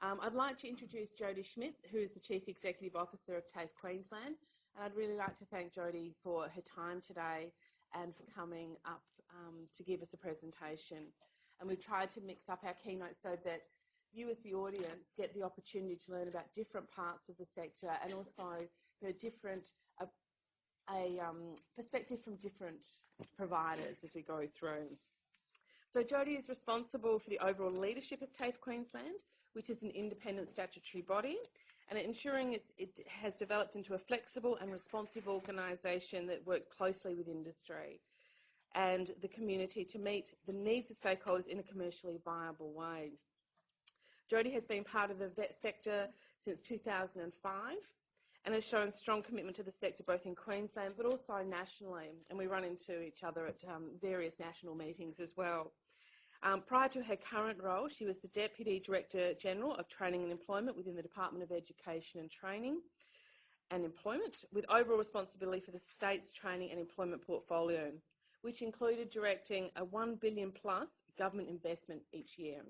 I'd like to introduce Jodi Schmidt, who is the Chief Executive Officer of TAFE Queensland, and I'd really like to thank Jodi for her time today and for coming up to give us a presentation. And we've tried to mix up our keynote so that you as the audience get the opportunity to learn about different parts of the sector and also different perspective from different providers as we go through. So Jodi is responsible for the overall leadership of TAFE Queensland, which is an independent statutory body, and ensuring it has developed into a flexible and responsive organisation that works closely with industry and the community to meet the needs of stakeholders in a commercially viable way. Jodi has been part of the vet sector since 2005 and has shown strong commitment to the sector both in Queensland but also nationally, and we run into each other at various national meetings as well. Prior to her current role, she was the Deputy Director General of Training and Employment within the Department of Education and Training and Employment, with overall responsibility for the state's training and employment portfolio, which included directing a $1 billion plus government investment each year.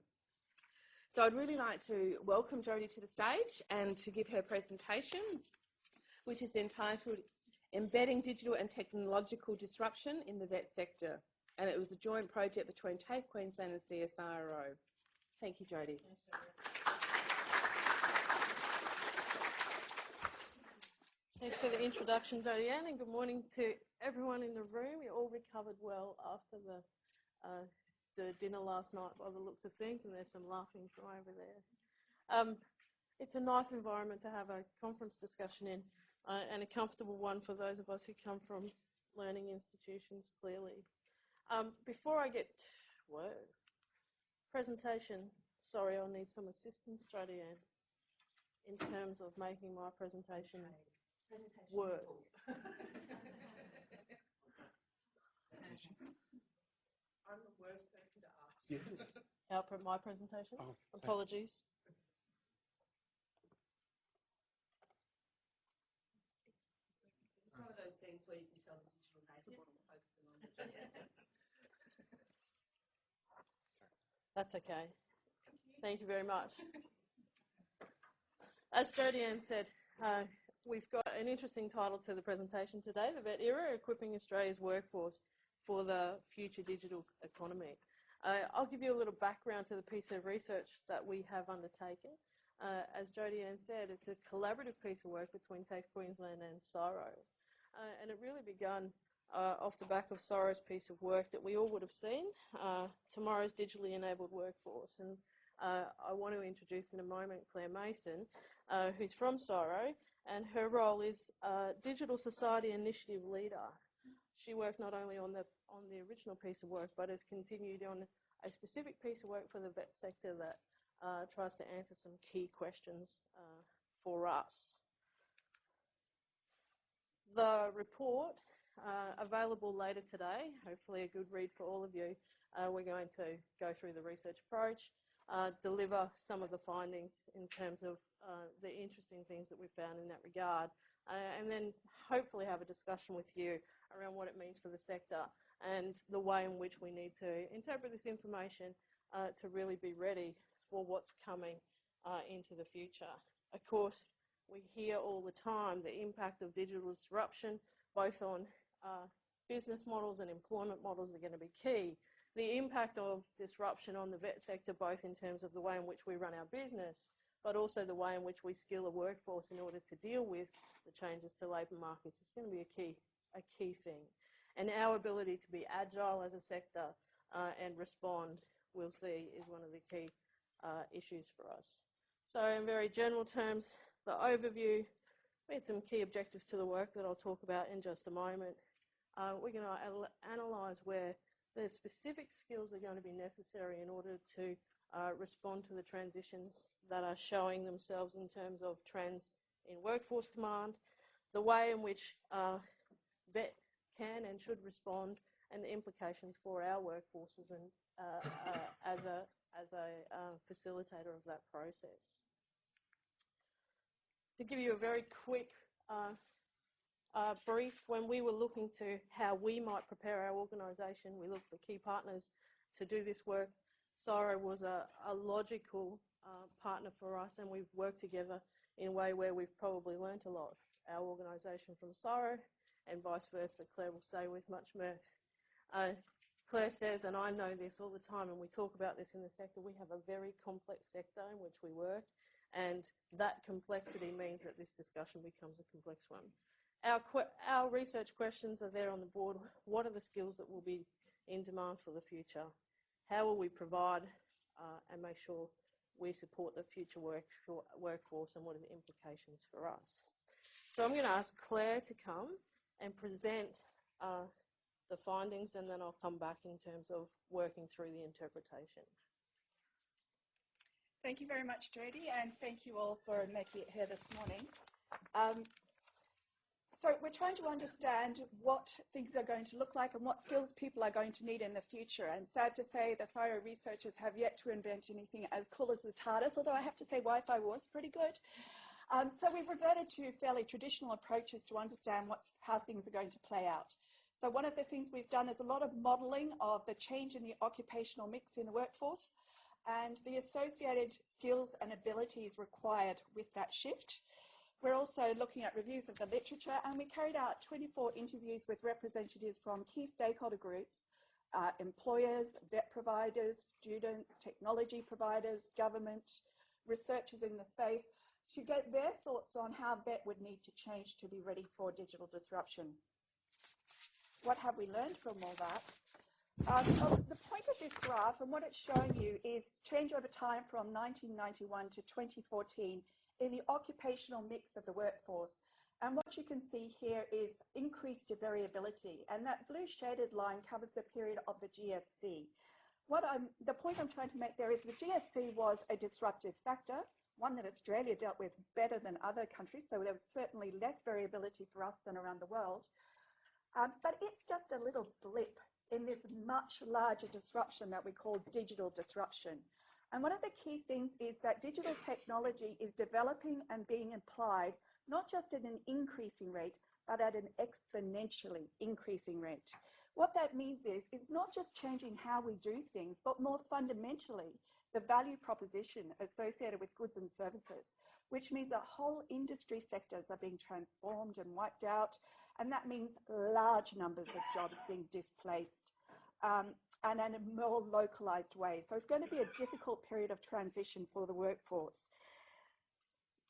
So I'd really like to welcome Jodi to the stage and to give her presentation, which is entitled Embedding Digital and Technological Disruption in the Vet Sector. And it was a joint project between TAFE Queensland and CSIRO. Thank you, Jodi. Thanks for the introduction, Jodi Ann, and good morning to everyone in the room. You all recovered well after the dinner last night by the looks of things, and there's some laughing from over there. It's a nice environment to have a conference discussion in, and a comfortable one for those of us who come from learning institutions, clearly. Before I get, presentation, sorry, I'll need some assistance, Jodi Ann, in terms of making my presentation work. I'm the worst person to ask. Output my presentation? Oh, apologies. It's one of those things where you can tell the digital native post them on the That's okay. Thank you very much. As Jodi Ann said, we've got an interesting title to the presentation today, The Vet Era, Equipping Australia's Workforce for the Future Digital Economy. I'll give you a little background to the piece of research that we have undertaken. As Jodi Ann said, it's a collaborative piece of work between TAFE Queensland and CSIRO. And it really began off the back of CSIRO's piece of work that we all would have seen, Tomorrow's Digitally Enabled Workforce. And I want to introduce in a moment Claire Mason, who's from CSIRO, and her role is Digital Society Initiative Leader. She worked not only on the original piece of work, but has continued on a specific piece of work for the vet sector that tries to answer some key questions for us. The report, available later today, hopefully a good read for all of you. We're going to go through the research approach, deliver some of the findings in terms of the interesting things that we found in that regard, and then hopefully have a discussion with you around what it means for the sector and the way in which we need to interpret this information to really be ready for what's coming into the future. Of course, we hear all the time the impact of digital disruption, both on business models and employment models, are going to be key. The impact of disruption on the vet sector, both in terms of the way in which we run our business, but also the way in which we skill a workforce in order to deal with the changes to labour markets, is going to be a key thing. And our ability to be agile as a sector and respond, we'll see, is one of the key issues for us. So in very general terms, the overview, we had some key objectives to the work that I'll talk about in just a moment. We're going to analyse where the specific skills are going to be necessary in order to respond to the transitions that are showing themselves in terms of trends in workforce demand, the way in which vet can and should respond, and the implications for our workforces and as a facilitator of that process. To give you a very quick brief, when we were looking to how we might prepare our organisation, we looked for key partners to do this work. CSIRO was a logical partner for us, and we've worked together in a way where we've probably learnt a lot. Our organisation from CSIRO, and vice versa, Claire will say with much mirth. Claire says, and I know this all the time, and we talk about this in the sector, we have a very complex sector in which we work, and that complexity means that this discussion becomes a complex one. Our research questions are there on the board. What are the skills that will be in demand for the future? How will we provide and make sure we support the future workforce, and what are the implications for us? So I'm going to ask Claire to come and present the findings, and then I'll come back in terms of working through the interpretation. Thank you very much, Jodie, and thank you all for making it here this morning. So we're trying to understand what things are going to look like and what skills people are going to need in the future. And sad to say, the CSIRO researchers have yet to invent anything as cool as the TARDIS, although I have to say Wi-Fi was pretty good. So we've reverted to fairly traditional approaches to understand how things are going to play out. So one of the things we've done is a lot of modelling of the change in the occupational mix in the workforce and the associated skills and abilities required with that shift. We're also looking at reviews of the literature, and we carried out 24 interviews with representatives from key stakeholder groups, employers, vet providers, students, technology providers, government, researchers in the space, to get their thoughts on how vet would need to change to be ready for digital disruption. What have we learned from all that? The point of this graph and what it's showing you is change over time from 1991 to 2014 in the occupational mix of the workforce. And what you can see here is increased variability, and that blue shaded line covers the period of the GFC. The point I'm trying to make there is the GFC was a disruptive factor, one that Australia dealt with better than other countries, so there was certainly less variability for us than around the world. But it's just a little blip in this much larger disruption that we call digital disruption. And one of the key things is that digital technology is developing and being applied not just at an increasing rate, but at an exponentially increasing rate. What that means is it's not just changing how we do things, but more fundamentally, the value proposition associated with goods and services, which means that whole industry sectors are being transformed and wiped out, and that means large numbers of jobs being displaced. And in a more localised way. So it's going to be a difficult period of transition for the workforce.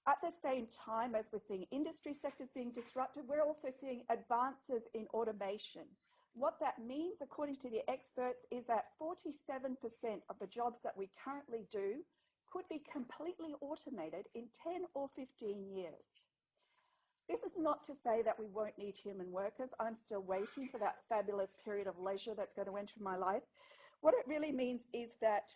At the same time as we're seeing industry sectors being disrupted, we're also seeing advances in automation. What that means, according to the experts, is that 47% of the jobs that we currently do could be completely automated in 10 or 15 years. This is not to say that we won't need human workers. I'm still waiting for that fabulous period of leisure that's going to enter my life. What it really means is that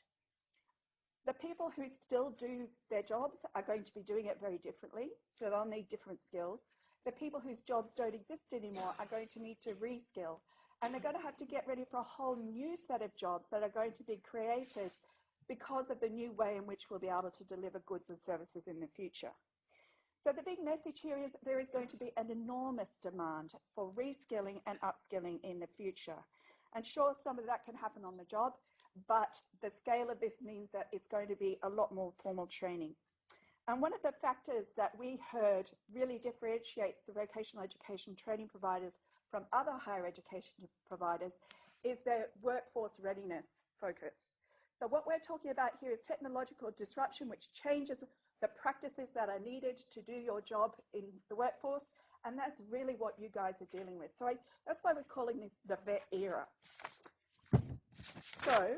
the people who still do their jobs are going to be doing it very differently, so they'll need different skills. The people whose jobs don't exist anymore are going to need to reskill, and they're going to have to get ready for a whole new set of jobs that are going to be created because of the new way in which we'll be able to deliver goods and services in the future. So the big message here is there is going to be an enormous demand for reskilling and upskilling in the future. And sure, some of that can happen on the job, but the scale of this means that it's going to be a lot more formal training. And one of the factors that we heard really differentiates the vocational education training providers from other higher education providers is their workforce readiness focus. So what we're talking about here is technological disruption, which changes the practices that are needed to do your job in the workforce, and that's really what you guys are dealing with. So that's why we're calling this the vet era. So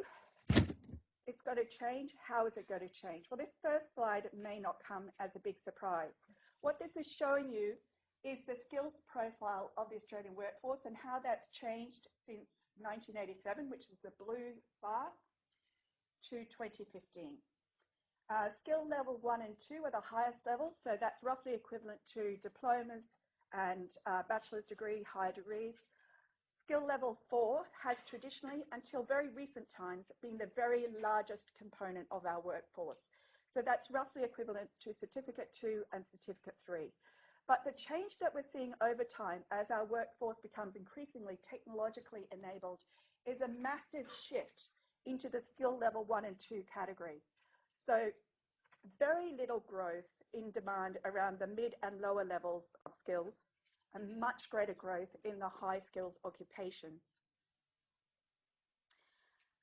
it's got to change. How is it going to change? Well, this first slide may not come as a big surprise. What this is showing you is the skills profile of the Australian workforce and how that's changed since 1987, which is the blue bar, to 2015. Skill level 1 and 2 are the highest levels, so that's roughly equivalent to diplomas and bachelor's degree, higher degrees. Skill level 4 has traditionally, until very recent times, been the very largest component of our workforce. So that's roughly equivalent to Certificate 2 and Certificate 3. But the change that we're seeing over time as our workforce becomes increasingly technologically enabled is a massive shift into the skill level 1 and 2 category. So very little growth in demand around the mid and lower levels of skills, and much greater growth in the high skills occupations.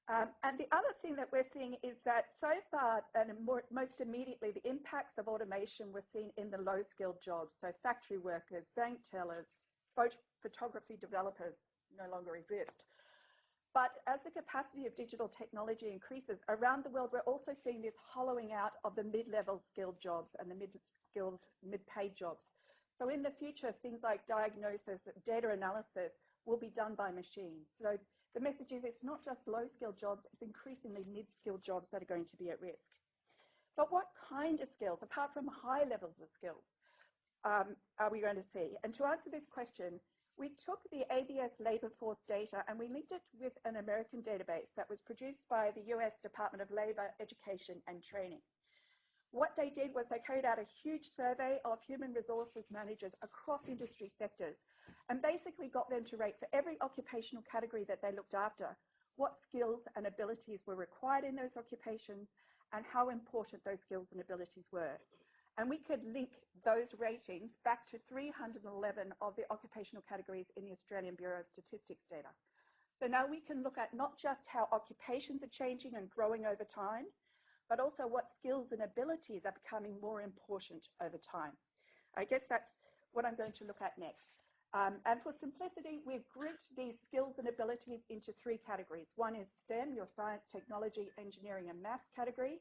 And the other thing that we're seeing is that so far, and most immediately, the impacts of automation were seen in the low-skilled jobs. So factory workers, bank tellers, photography developers no longer exist. But as the capacity of digital technology increases around the world, we're also seeing this hollowing out of the mid-level skilled jobs and the mid-skilled, mid-paid jobs. So in the future, things like diagnosis, data analysis will be done by machines. So the message is it's not just low-skilled jobs, it's increasingly mid-skilled jobs that are going to be at risk. But what kind of skills, apart from high levels of skills, are we going to see? And to answer this question, we took the ABS labor force data and we linked it with an American database that was produced by the US Department of Labor, Education and Training. What they did was they carried out a huge survey of human resources managers across industry sectors and basically got them to rate for every occupational category that they looked after what skills and abilities were required in those occupations and how important those skills and abilities were. And we could link those ratings back to 311 of the occupational categories in the Australian Bureau of Statistics data. So now we can look at not just how occupations are changing and growing over time, but also what skills and abilities are becoming more important over time. I guess that's what I'm going to look at next. And for simplicity, we've grouped these skills and abilities into three categories. One is STEM, your science, technology, engineering and maths category.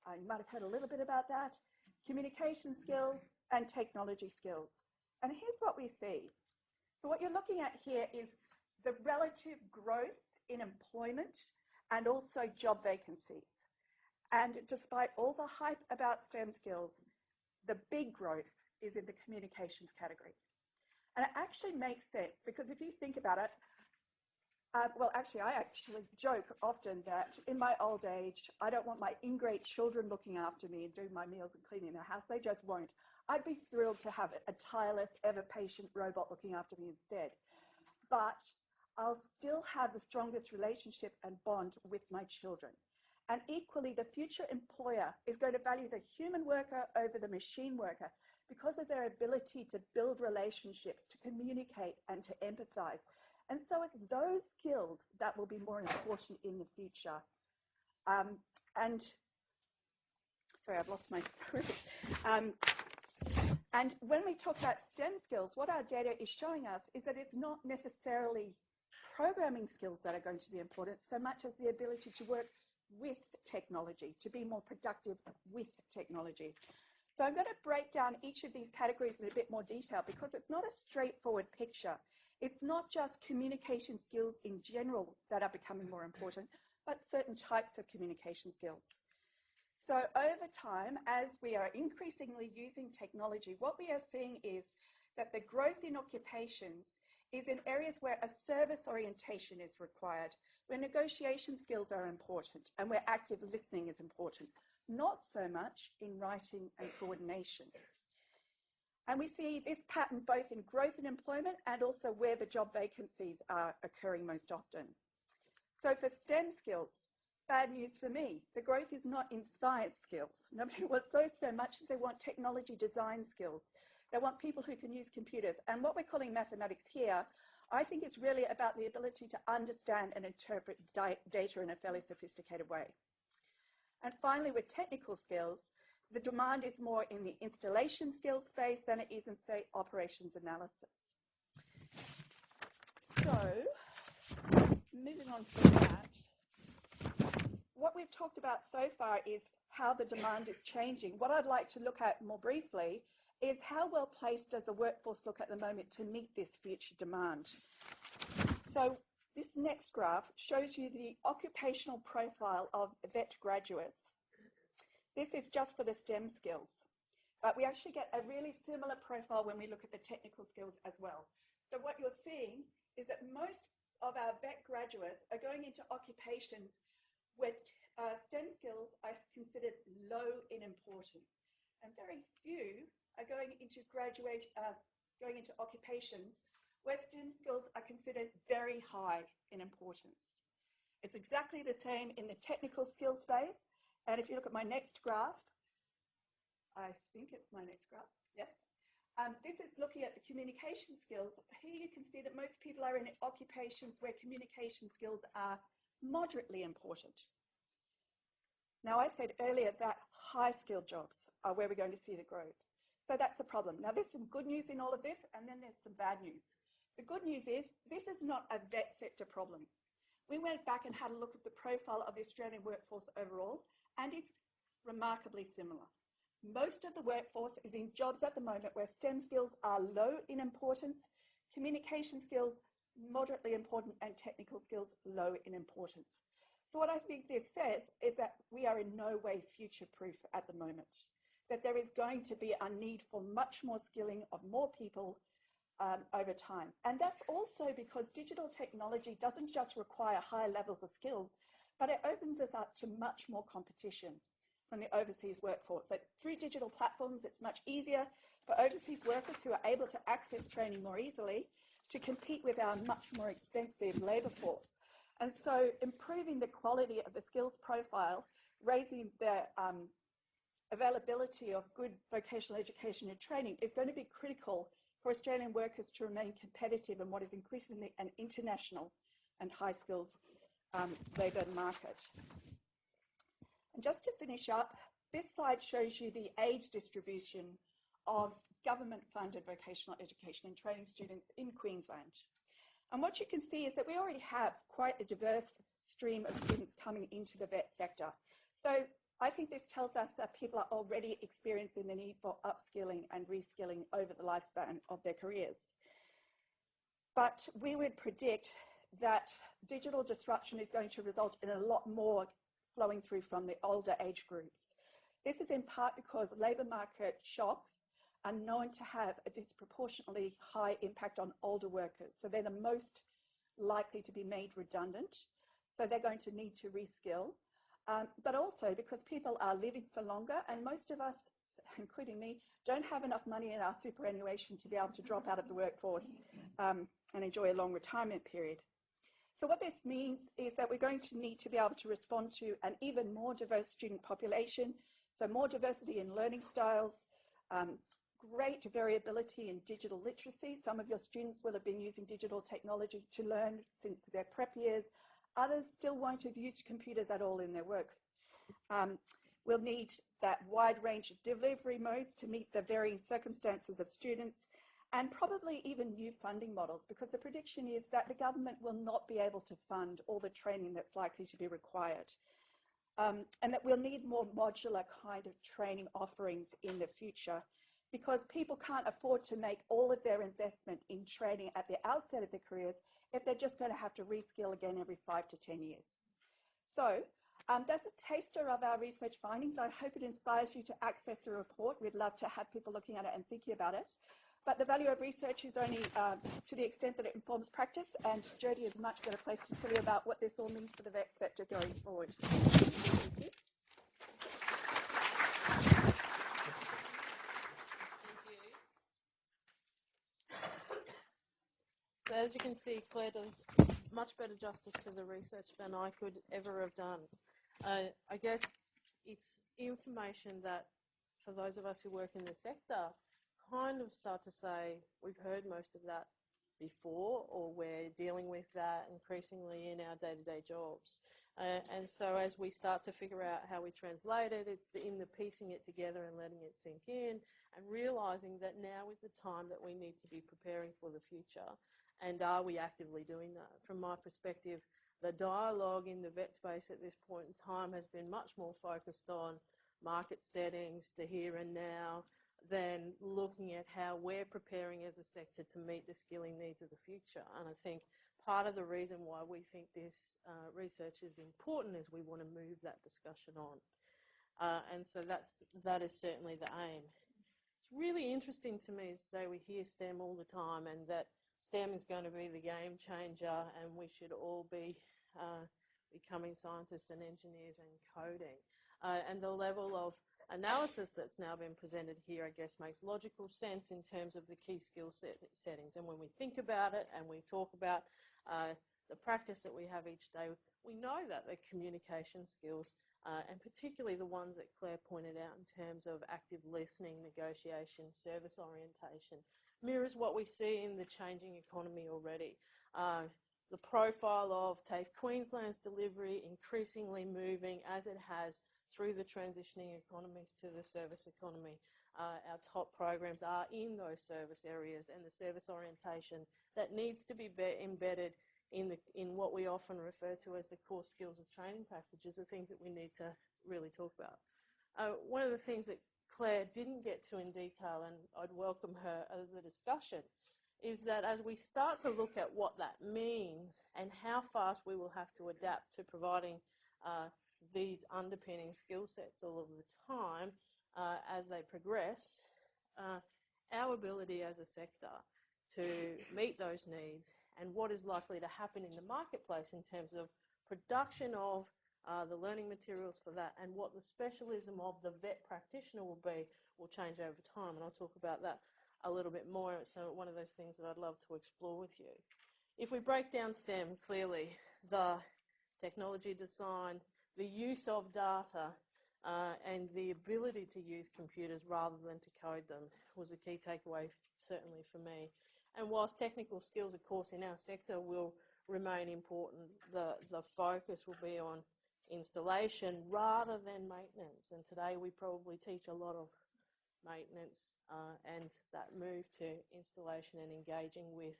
You might have heard a little bit about that. Communication skills and technology skills. And here's what we see. So what you're looking at here is the relative growth in employment and also job vacancies. And despite all the hype about STEM skills, the big growth is in the communications category. And it actually makes sense because if you think about it, I actually joke often that in my old age, I don't want my ingrate children looking after me and doing my meals and cleaning the house. They just won't. I'd be thrilled to have a tireless, ever-patient robot looking after me instead. But I'll still have the strongest relationship and bond with my children. And equally, the future employer is going to value the human worker over the machine worker because of their ability to build relationships, to communicate, and to empathize. And so it's those skills that will be more important in the future. Sorry, I've lost my script. And when we talk about STEM skills, what our data is showing us is that it's not necessarily programming skills that are going to be important so much as the ability to work with technology, to be more productive with technology. So I'm going to break down each of these categories in a bit more detail because it's not a straightforward picture. It's not just communication skills in general that are becoming more important, but certain types of communication skills. So over time, as we are increasingly using technology, what we are seeing is that the growth in occupations is in areas where a service orientation is required, where negotiation skills are important, and where active listening is important, not so much in writing and coordination. And we see this pattern both in growth in employment and also where the job vacancies are occurring most often. So for STEM skills, bad news for me. The growth is not in science skills. Nobody wants those so much as they want technology design skills. They want people who can use computers. And what we're calling mathematics here, I think it's really about the ability to understand and interpret data in a fairly sophisticated way. And finally, with technical skills, the demand is more in the installation skills space than it is in, say, operations analysis. So, moving on from that, what we've talked about so far is how the demand is changing. What I'd like to look at more briefly is how well placed does the workforce look at the moment to meet this future demand. So this next graph shows you the occupational profile of vet graduates. This is just for the STEM skills, but we actually get a really similar profile when we look at the technical skills as well. So what you're seeing is that most of our vet graduates are going into occupations where STEM skills are considered low in importance, and very few are going into occupations where STEM skills are considered very high in importance. It's exactly the same in the technical skills space. And if you look at my next graph, I think it's my next graph. Yep. This is looking at the communication skills. Here you can see that most people are in occupations where communication skills are moderately important. Now, I said earlier that high-skilled jobs are where we're going to see the growth. So that's a problem. Now, there's some good news in all of this, and then there's some bad news. The good news is this is not a vet sector problem. We went back and had a look at the profile of the Australian workforce overall, and it's remarkably similar. Most of the workforce is in jobs at the moment where STEM skills are low in importance, communication skills moderately important, and technical skills low in importance. So what I think this says is that we are in no way future-proof at the moment, that there is going to be a need for much more skilling of more people over time. And that's also because digital technology doesn't just require higher levels of skills, but it opens us up to much more competition from the overseas workforce. But through digital platforms, it's much easier for overseas workers who are able to access training more easily to compete with our much more expensive labour force. And so improving the quality of the skills profile, raising the availability of good vocational education and training is going to be critical for Australian workers to remain competitive in what is increasingly an international and high skills labour market. And just to finish up, this slide shows you the age distribution of government-funded vocational education and training students in Queensland. And what you can see is that we already have quite a diverse stream of students coming into the vet sector. So I think this tells us that people are already experiencing the need for upskilling and reskilling over the lifespan of their careers. But we would predict that digital disruption is going to result in a lot more flowing through from the older age groups. This is in part because labour market shocks are known to have a disproportionately high impact on older workers. So they're the most likely to be made redundant. So they're going to need to reskill. But also because people are living for longer, and most of us, including me, don't have enough money in our superannuation to be able to drop out of the workforce and enjoy a long retirement period. So what this means is that we're going to need to be able to respond to an even more diverse student population, so more diversity in learning styles, great variability in digital literacy. Some of your students will have been using digital technology to learn since their prep years. Others still won't have used computers at all in their work. We'll need that wide range of delivery modes to meet the varying circumstances of students, and probably even new funding models, because the prediction is that the government will not be able to fund all the training that's likely to be required. And that we'll need more modular kind of training offerings in the future, because people can't afford to make all of their investment in training at the outset of their careers if they're just going to have to reskill again every 5 to 10 years. So that's a taster of our research findings. I hope it inspires you to access the report. We'd love to have people looking at it and thinking about it. But the value of research is only to the extent that it informs practice, and Jodie is a much better place to tell you about what this all means for the vet sector going forward. Thank you. So as you can see, Claire does much better justice to the research than I could ever have done. I guess it's information that, for those of us who work in the sector, kind of start to say we've heard most of that before, or we're dealing with that increasingly in our day-to-day jobs. And so as we start to figure out how we translate it, it's in the piecing it together and letting it sink in and realising that now is the time that we need to be preparing for the future. And are we actively doing that? From my perspective, the dialogue in the vet space at this point in time has been much more focused on market settings, the here and now, than looking at how we're preparing as a sector to meet the skilling needs of the future. And I think part of the reason why we think this research is important is we want to move that discussion on. And so that is certainly the aim. It's really interesting to me to say we hear STEM all the time, and that STEM is going to be the game changer and we should all be becoming scientists and engineers and coding. And the level of analysis that's now been presented here, I guess, makes logical sense in terms of the key skill settings. And when we think about it and we talk about the practice that we have each day, we know that the communication skills, and particularly the ones that Claire pointed out in terms of active listening, negotiation, service orientation, mirrors what we see in the changing economy already. The profile of TAFE Queensland's delivery increasingly moving, as it has, through the transitioning economies to the service economy. Our top programs are in those service areas, and the service orientation that needs to be embedded in what we often refer to as the core skills of training packages are things that we need to really talk about. One of the things that Claire didn't get to in detail, and I'd welcome her as the discussion, is that as we start to look at what that means and how fast we will have to adapt to providing these underpinning skill sets all of the time as they progress, our ability as a sector to meet those needs and what is likely to happen in the marketplace in terms of production of the learning materials for that and what the specialism of the vet practitioner will be will change over time, and I'll talk about that a little bit more. It's one of those things that I'd love to explore with you. If we break down STEM, clearly the technology design, the use of data, and the ability to use computers rather than to code them was a key takeaway, certainly for me. And whilst technical skills, of course, in our sector will remain important, the focus will be on installation rather than maintenance. And today we probably teach a lot of maintenance, and that move to installation and engaging with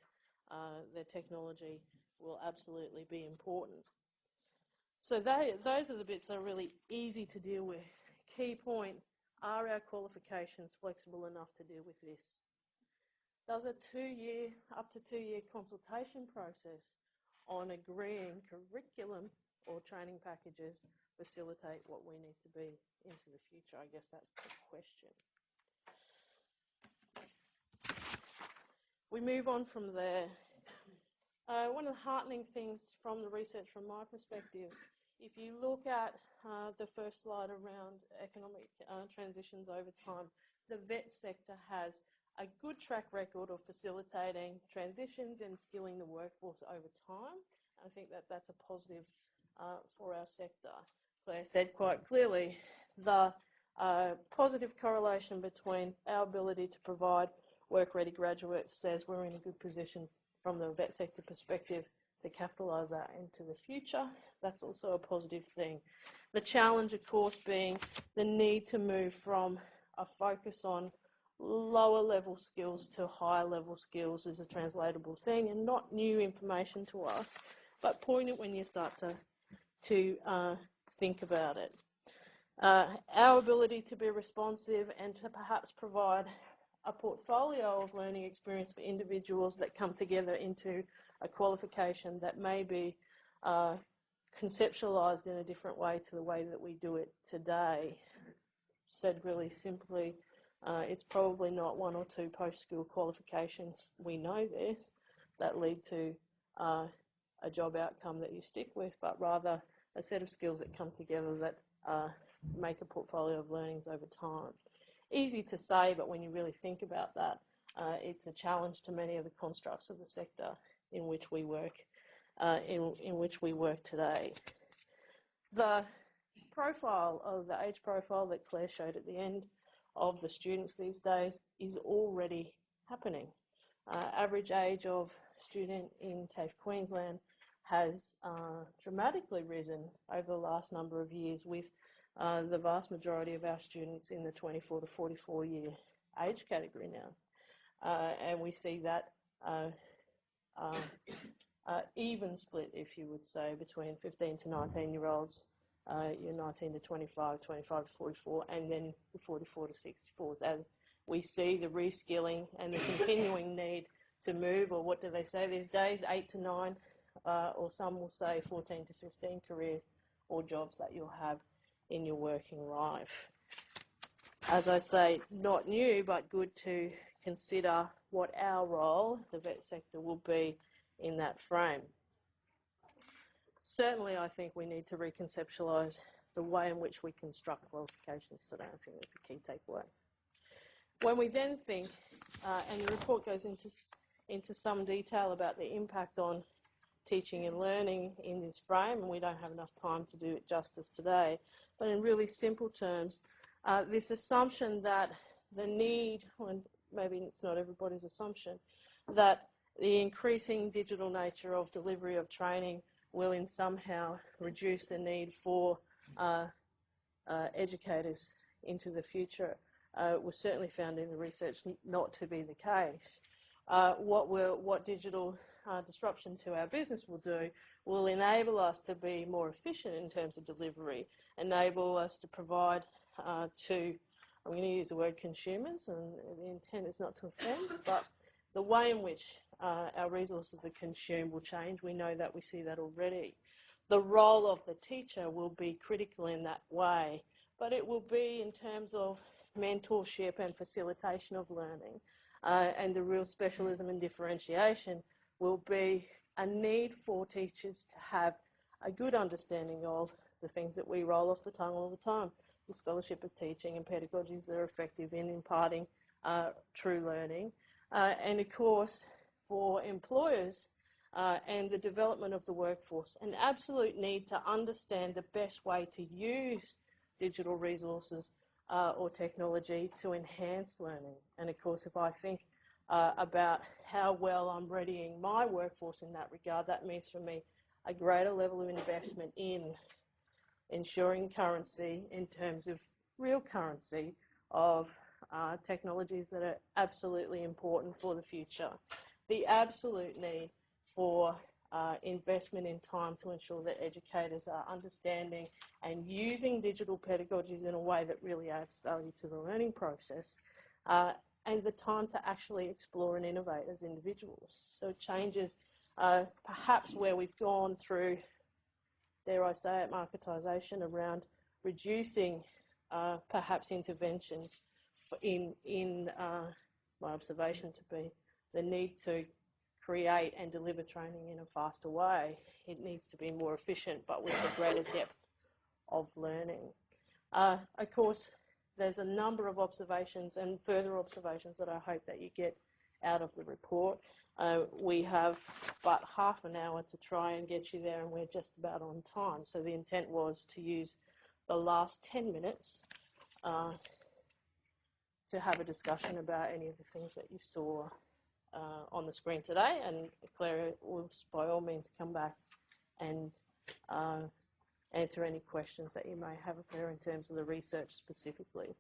the technology will absolutely be important. So those are the bits that are really easy to deal with. Key point, are our qualifications flexible enough to deal with this? Does a up to two year consultation process on agreeing curriculum or training packages facilitate what we need to be into the future? I guess that's the question. We move on from there. One of the heartening things from the research from my perspective, if you look at the first slide around economic transitions over time, the vet sector has a good track record of facilitating transitions and skilling the workforce over time. I think that that's a positive for our sector. Claire said quite clearly the positive correlation between our ability to provide work-ready graduates says we're in a good position from the vet sector perspective to capitalise that into the future. That's also a positive thing. The challenge, of course, being the need to move from a focus on lower level skills to higher level skills is a translatable thing and not new information to us, but poignant when you start to think about it. Our ability to be responsive and to perhaps provide a portfolio of learning experience for individuals that come together into a qualification that may be conceptualised in a different way to the way that we do it today. Said really simply, it's probably not one or two post-school qualifications, we know this, that lead to a job outcome that you stick with, but rather a set of skills that come together that make a portfolio of learnings over time. Easy to say, but when you really think about that, it's a challenge to many of the constructs of the sector in which we work, in which we work today. The profile of the age profile that Claire showed at the end of the students these days is already happening. Average age of student in TAFE Queensland has dramatically risen over the last number of years, with the vast majority of our students in the 24 to 44 year age category now. And we see that even split, if you would say, between 15 to 19 year olds, you're 19 to 25, 25 to 44, and then the 44 to 64s, as we see the reskilling and the continuing need to move, or what do they say these days, 8 to 9, or some will say 14 to 15 careers or jobs that you'll have in your working life. As I say, not new, but good to consider what our role, the vet sector, will be in that frame. Certainly, I think we need to reconceptualise the way in which we construct qualifications today. I think that's a key takeaway. When we then think, and the report goes into some detail about the impact on teaching and learning in this frame, and we don't have enough time to do it justice today. But in really simple terms, this assumption that the need, and maybe it's not everybody's assumption, that the increasing digital nature of delivery of training will in somehow reduce the need for educators into the future was certainly found in the research not to be the case. What digital disruption to our business will enable us to be more efficient in terms of delivery, enable us to provide to, I'm going to use the word consumers, and the intent is not to offend, but the way in which our resources are consumed will change. We know that, we see that already. The role of the teacher will be critical in that way, but it will be in terms of mentorship and facilitation of learning, and the real specialism and differentiation will be a need for teachers to have a good understanding of the things that we roll off the tongue all the time, the scholarship of teaching and pedagogies that are effective in imparting true learning, and of course for employers and the development of the workforce, an absolute need to understand the best way to use digital resources or technology to enhance learning. And of course, if I think about how well I'm readying my workforce in that regard, that means for me a greater level of investment in ensuring currency in terms of real currency of technologies that are absolutely important for the future. The absolute need for investment in time to ensure that educators are understanding and using digital pedagogies in a way that really adds value to the learning process, and the time to actually explore and innovate as individuals. So it changes perhaps where we've gone through, dare I say it, marketisation around reducing perhaps interventions in my observation to be the need to create and deliver training in a faster way. It needs to be more efficient, but with a greater depth of learning. Of course, there's a number of observations and further observations that I hope that you get out of the report. We have but half an hour to try and get you there, and we're just about on time. So the intent was to use the last 10 minutes to have a discussion about any of the things that you saw on the screen today, and Claire will by all means come back and answer any questions that you may have of her in terms of the research specifically.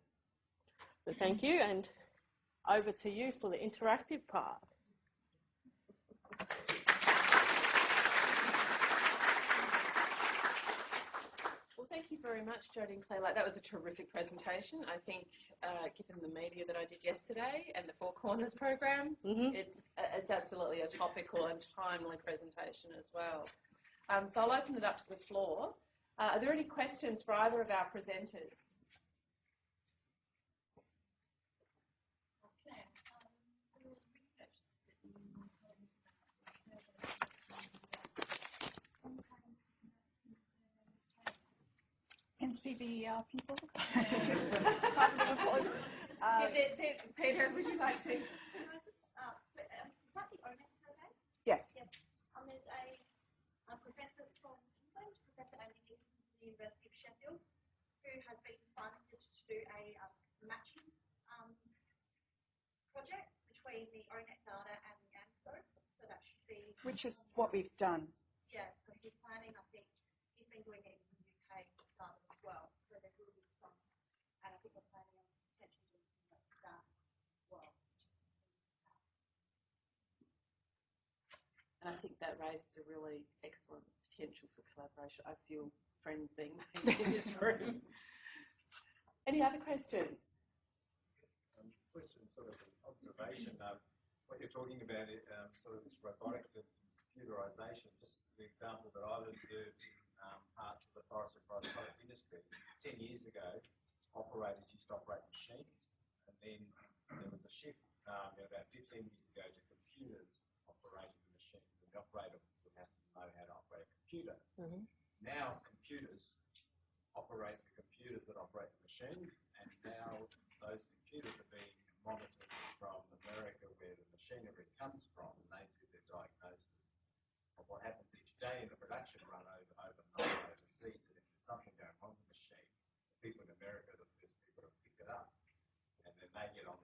So thank you, and over to you for the interactive part. Well, thank you very much, Jodie and Claire. That was a terrific presentation. I think, given the media that I did yesterday and the Four Corners program, it's absolutely a topical and timely presentation as well. So I'll open it up to the floor. Are there any questions for either of our presenters? NCVER people. Peter, would you like to? Can I just, is that the ONET survey? Yes. Yes. There's a professor from England, Professor Embedding from the University of Sheffield, who has been funded to do a matching project between the ONET data and the ANSCO. So that should be... Which is what we've done. Yeah, so he's planning, I think, he's been doing it in the UK data as well. So there will be some, and I think we're planning on potentially doing some of that as well. And I think that raises a really excellent potential for collaboration. I feel friends being made in this room. Any other questions? Question, sort of an observation. What you're talking about is sort of this robotics and computerisation. Just the example that I observed in parts of the forest and forest products industry. 10 years ago, operators used to operate machines, and then there was a shift about 15 years ago to computers operating the machines, and the operator would have to know how to operate a computer. Now computers operate the computers that operate the machines, and now those computers are being monitored from America, where the machinery comes from, and they do their diagnosis of what happens if on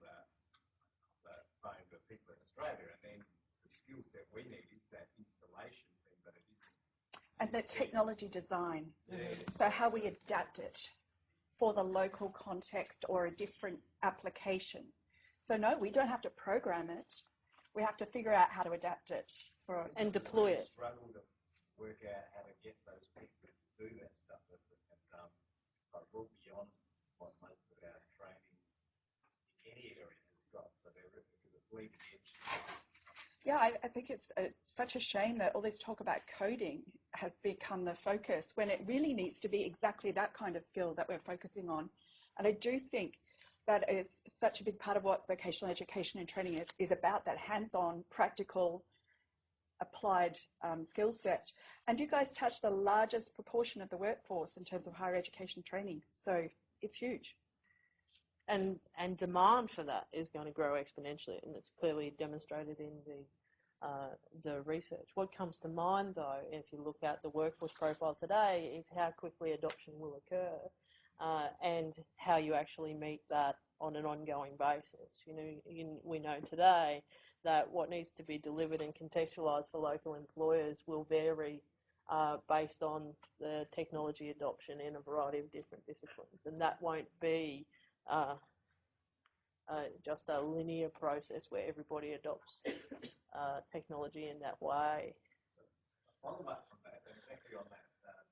the phone with people in Australia, and then the skill set we need is that installation thing, but it is. And the technology design. Yeah. So how we adapt it for the local context or a different application. So no, we don't have to program it. We have to figure out how to adapt it and deploy it. Struggle to work out how to get those people to do that stuff, and it's like well beyond what most of our training in any area has got. So because it's leading edge. Yeah, I think it's such a shame that all this talk about coding has become the focus when it really needs to be exactly that kind of skill that we're focusing on. And I do think that is such a big part of what vocational education and training is about, that hands-on, practical, applied skill set. And you guys touch the largest proportion of the workforce in terms of higher education training. So it's huge. And demand for that is going to grow exponentially, and it's clearly demonstrated in the research. What comes to mind, though, if you look at the workforce profile today, is how quickly adoption will occur, and how you actually meet that on an ongoing basis. We know today that what needs to be delivered and contextualised for local employers will vary based on the technology adoption in a variety of different disciplines, and that won't be just a linear process where everybody adopts technology in that way. Follow up from that, and exactly on that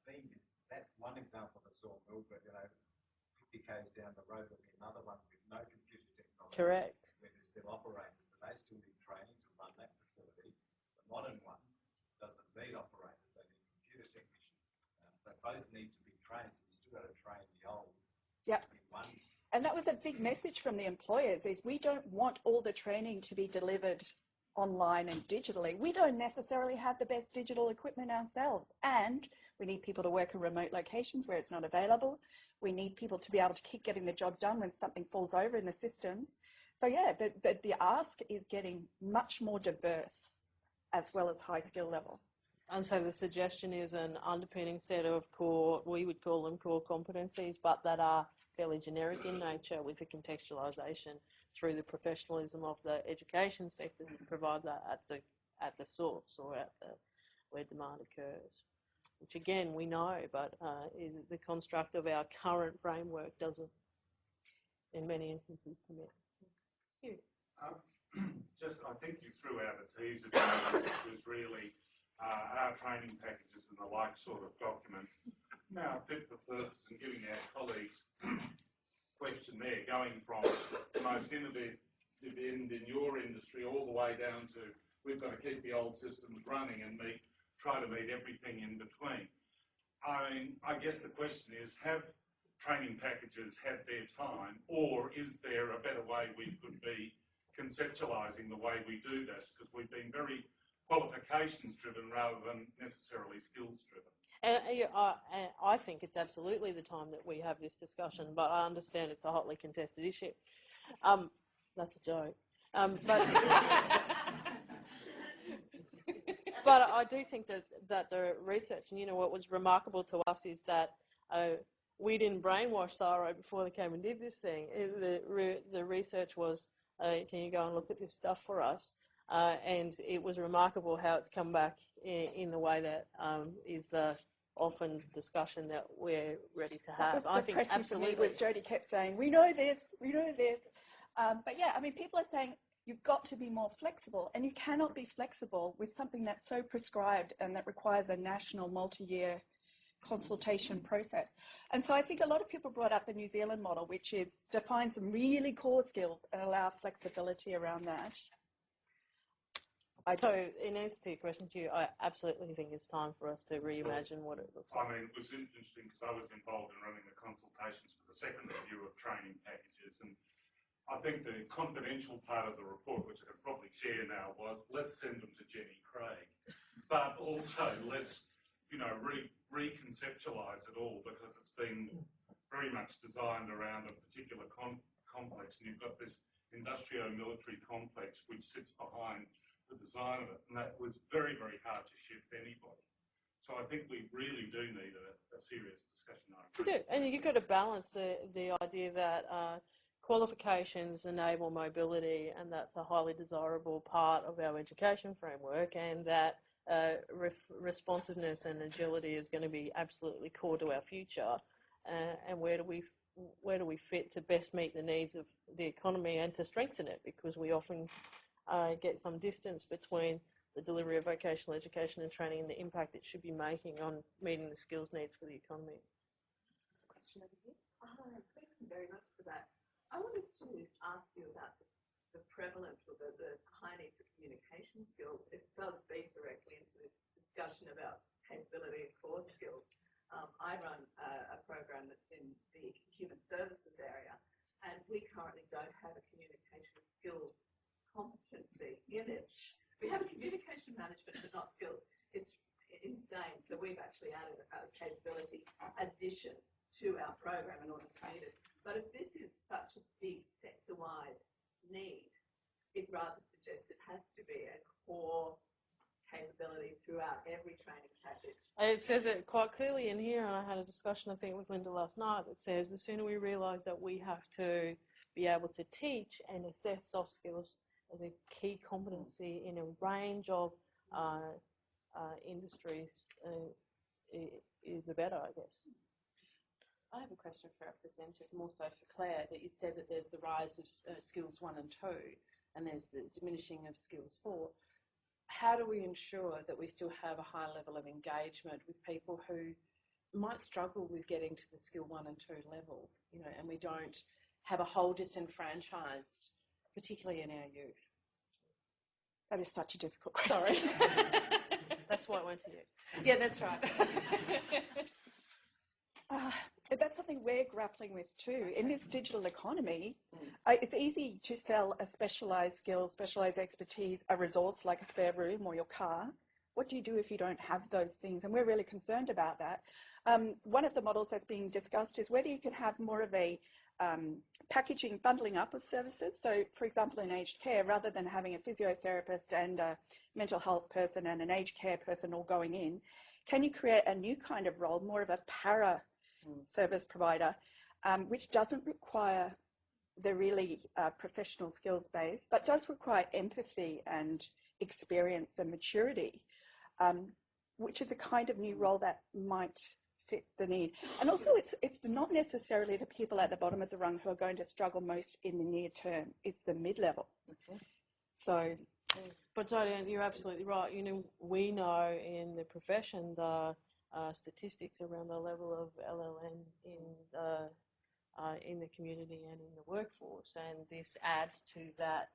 theme, that's one example of a sawmill, but 50 k's down the road will be another one with no computer technology. Correct. Where there's still operators, so they still need training to run that facility. The modern one doesn't need operators, they need computer technicians. So both need to be trained, so you still got to train the old. Yep. And that was a big message from the employers, is we don't want all the training to be delivered online and digitally. We don't necessarily have the best digital equipment ourselves, and we need people to work in remote locations where it's not available. We need people to be able to keep getting the job done when something falls over in the systems. So yeah, the ask is getting much more diverse as well as high skill level. And so the suggestion is an underpinning set of core, we would call them core competencies, but that are fairly generic in nature, with the contextualisation through the professionalism of the education sector to provide that at the source or where demand occurs. Which again we know, but is the construct of our current framework doesn't, in many instances, permit. I think you threw out a teaser, which was really our training packages and the like sort of document. Now, fit for purpose and giving our colleagues question there, going from the most innovative end in your industry all the way down to we've got to keep the old systems running and try to meet everything in between. I guess the question is, have training packages had their time, or is there a better way we could be conceptualising the way we do this? Because we've been very qualifications driven rather than necessarily skills driven. I think it's absolutely the time that we have this discussion, but I understand it's a hotly contested issue. That's a joke. But I do think that the research, and what was remarkable to us is that we didn't brainwash CSIRO before they came and did this thing. The research was, can you go and look at this stuff for us? And it was remarkable how it's come back in the way that is the often discussion that we're ready to have. I think absolutely. For me was Jodi kept saying, we know this. But yeah, I mean, people are saying you've got to be more flexible, and you cannot be flexible with something that's so prescribed and that requires a national multi-year consultation process. And so I think a lot of people brought up the New Zealand model, which is define some really core skills and allow flexibility around that. So in answer to your question to you, I absolutely think it's time for us to reimagine what it looks like. I mean, it was interesting because I was involved in running the consultations for the second review of training packages, and I think the confidential part of the report, which I could probably share now, was let's send them to Jenny Craig, but also let's reconceptualise it all, because it's been very much designed around a particular complex, and you've got this industrial-military complex which sits behind the design of it, and that was very, very hard to shift anybody. So I think we really do need a serious discussion. You do, and you've got to balance the idea that qualifications enable mobility, and that's a highly desirable part of our education framework, and that responsiveness and agility is going to be absolutely core to our future. And where do we fit to best meet the needs of the economy and to strengthen it, because we often get some distance between the delivery of vocational education and training and the impact it should be making on meeting the skills needs for the economy. Question over here. Thank you very much for that. I wanted to ask you about the prevalence or the high need for communication skills. It does feed directly into this discussion about capability and core skills. I run a program that's in the human services area, and we currently don't have a communication skill competency in it. We have a communication management, but not skills. It's insane. So we've actually added a capability addition to our program in order to meet it. But if this is such a big sector-wide need, it rather suggests it has to be a core capability throughout every training package. It says it quite clearly in here, and I had a discussion, I think, with Linda last night, that says the sooner we realise that we have to be able to teach and assess soft skills as a key competency in a range of industries, the better, I guess. I have a question for our presenters, more so for Claire, that you said that there's the rise of skills 1 and 2, and there's the diminishing of skills 4. How do we ensure that we still have a high level of engagement with people who might struggle with getting to the skill 1 and 2 level, you know, and we don't have a whole disenfranchised, particularly in our youth? That is such a difficult question. Sorry. That's why it went to you. Yeah, that's right. That's something we're grappling with too. In this digital economy, it's easy to sell a specialised skill, specialised expertise, a resource like a spare room or your car. What do you do if you don't have those things? And we're really concerned about that. One of the models that's being discussed is whether you can have more of a packaging, bundling up of services. So, for example, in aged care, rather than having a physiotherapist and a mental health person and an aged care person all going in, can you create a new kind of role, more of a para service provider, which doesn't require the really professional skills base, but does require empathy and experience and maturity, which is a kind of new role that might fit the need. And also, it's not necessarily the people at the bottom of the rung who are going to struggle most in the near term. It's the mid-level. So, but Jodi, you're absolutely right. You know, we know in the profession the statistics around the level of LLM in the community and in the workforce, and this adds to that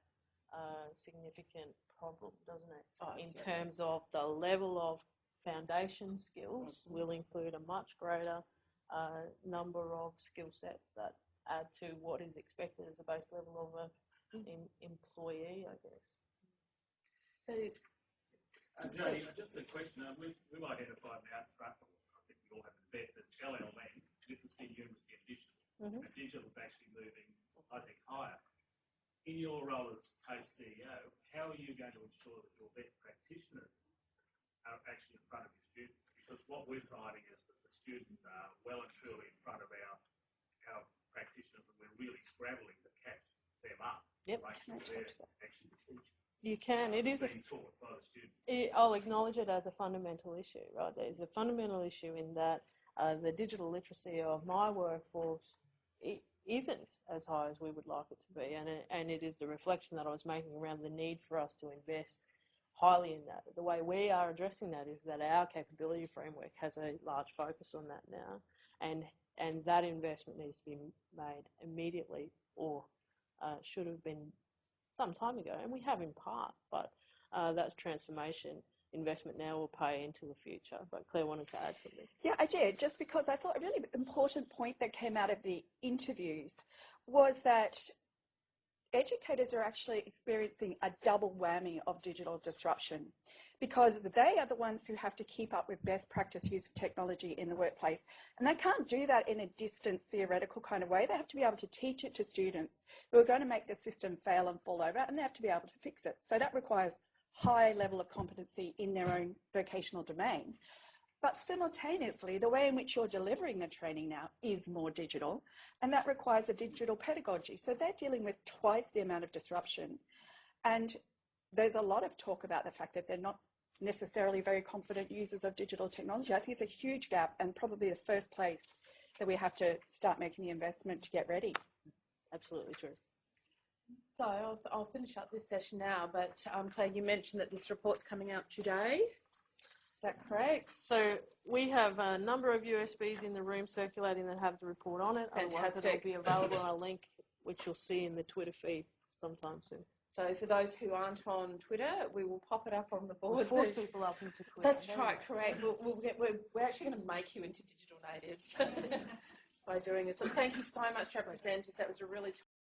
significant problem, doesn't it? In terms of the level of foundation skills will include a much greater number of skill sets that add to what is expected as a base level of an employee, I guess. So, Jodi, just a question. We've identified now, I think we all have a bet, there's LLM, literacy, numeracy, and digital. And digital is actually moving, I think, higher. In your role as TAFE CEO, how are you going to ensure that your vet practitioners are actually in front of your students? Because what we're finding is that the students are well and truly in front of our practitioners, and we're really scrabbling to catch them up. Yep. To make sure they're actually teaching. You can. It is being taught by the students. I'll acknowledge it as a fundamental issue, right? There's a fundamental issue in that the digital literacy of my workforce isn't as high as we would like it to be, and it is the reflection that I was making around the need for us to invest highly in that. The way we are addressing that is that our capability framework has a large focus on that now, and that investment needs to be made immediately, or should have been some time ago, and we have in part, but that's transformation investment now will pay into the future. But Claire wanted to add something. yeah, I did, just because I thought a really important point that came out of the interviews was that educators are actually experiencing a double whammy of digital disruption, because they are the ones who have to keep up with best practice use of technology in the workplace. And they can't do that in a distant, theoretical kind of way. They have to be able to teach it to students who are going to make the system fail and fall over, and they have to be able to fix it. So that requires high level of competency in their own vocational domain. But simultaneously, the way in which you're delivering the training now is more digital, and that requires a digital pedagogy. So they're dealing with twice the amount of disruption. And there's a lot of talk about the fact that they're not necessarily very confident users of digital technology. I think it's a huge gap and probably the first place that we have to start making the investment to get ready. Absolutely true. So I'll finish up this session now, but Claire, you mentioned that this report's coming out today. Is that correct? So we have a number of USBs in the room circulating that have the report on it. Otherwise, it'll be available on a link, which you'll see in the Twitter feed sometime soon. So for those who aren't on Twitter, we will pop it up on the board. We'll force people up into Twitter. That's right, correct. We're actually going to make you into digital natives by doing it. So thank you so much to our presenters. That was a really